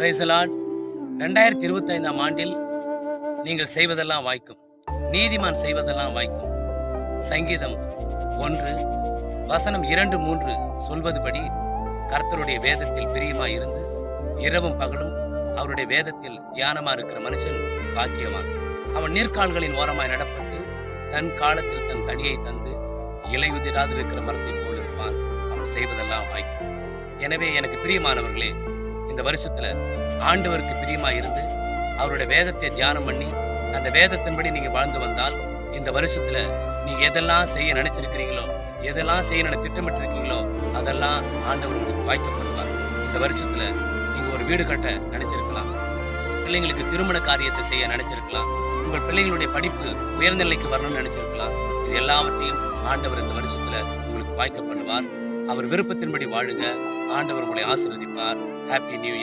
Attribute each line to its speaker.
Speaker 1: Praise the Lord. 2025ஆம் ஆண்டில் நீங்கள் செய்வதெல்லாம் வாய்க்கும். நீதிமான் செய்வதெல்லாம் வாய்க்கும். சங்கீதம் 1 வசனம் 2, 3 சொல்வதுபடி கர்த்தருடைய வேதத்தில் பிரியமாய் இருந்து இரவும் பகலும் அவருடைய வேதத்தில் தியானமா இருக்கிற மனுஷன் பாக்கியவான். அவன் நீர்க்கால்களின் ஓரமாய் நடப்பட்டு தன் காலத்தில் தன் கனியை தந்து இலையுதிராது இருக்கிற மரத்தை போல் இருப்பான். அவன் செய்வதெல்லாம் வாய்க்கும். எனவே எனக்கு பிரியமானவர்களே, இந்த வருஷத்துல ஆண்டவருக்கு பிரியமா இருந்து அவருடைய வேதத்தை தியானம் பண்ணி அந்த வேதத்தின்படி நீங்க வாழ்ந்து வந்தால் இந்த வருஷத்துல நீங்க எதெல்லாம் செய்ய நினைச்சிருக்கிறீங்களோ, எதெல்லாம் செய்ய திட்டமிட்டு இருக்கீங்களோ அதெல்லாம் ஆண்டவர் உங்களுக்கு வாய்க்கப்படுவார். இந்த வருஷத்துல நீங்க ஒரு வீடு கட்ட நினைச்சிருக்கலாம், பிள்ளைங்களுக்கு திருமண காரியத்தை செய்ய நினைச்சிருக்கலாம், உங்கள் பிள்ளைங்களுடைய படிப்பு உயர்ந்த நிலைக்கு வரணும்னு நினைச்சிருக்கலாம். இது எல்லாவற்றையும் ஆண்டவர் இந்த வருஷத்துல உங்களுக்கு வாய்க்க பண்ணுவார். அவர் விருப்பத்தின்படி வாழுங்க. ஆண்டவர் உங்களை ஆசீர்வதிப்பார். Happy new year.